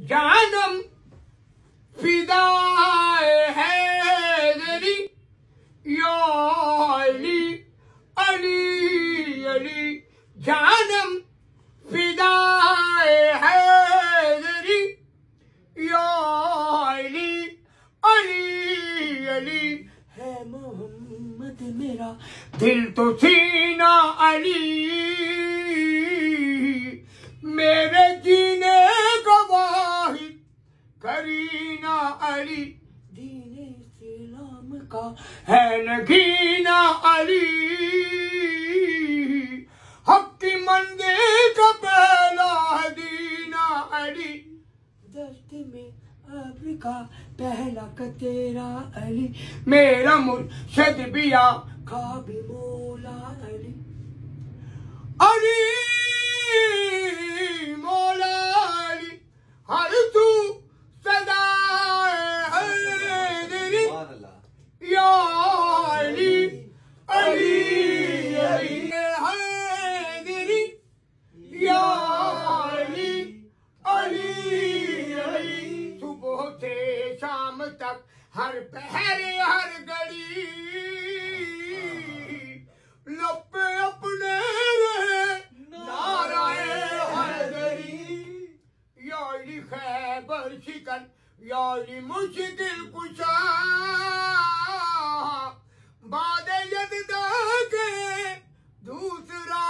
जानम फिदाए हैदरी या अली अली अली जानम फिदाए हैदरी या अली अली अली है मोहम्मद मेरा दिल तो सीना अली मेरे जीने का वाहिद करीना अली दीने इस्लाम का है नगीना अली हक की मंदिर का पहला दीना अली दस्त में अब्र का पहला का तेरा अली मेरा मुर्शिद बिया का भी मौला अली अली मौला अली हर तू सदा हैदरी या अली अली अली हैदरी या अली अली अली सुबह से शाम तक हर पहर हर घड़ी लपे अपने खैबर शिकन यारी मुश्किल कुशा बाद यद के दूसरा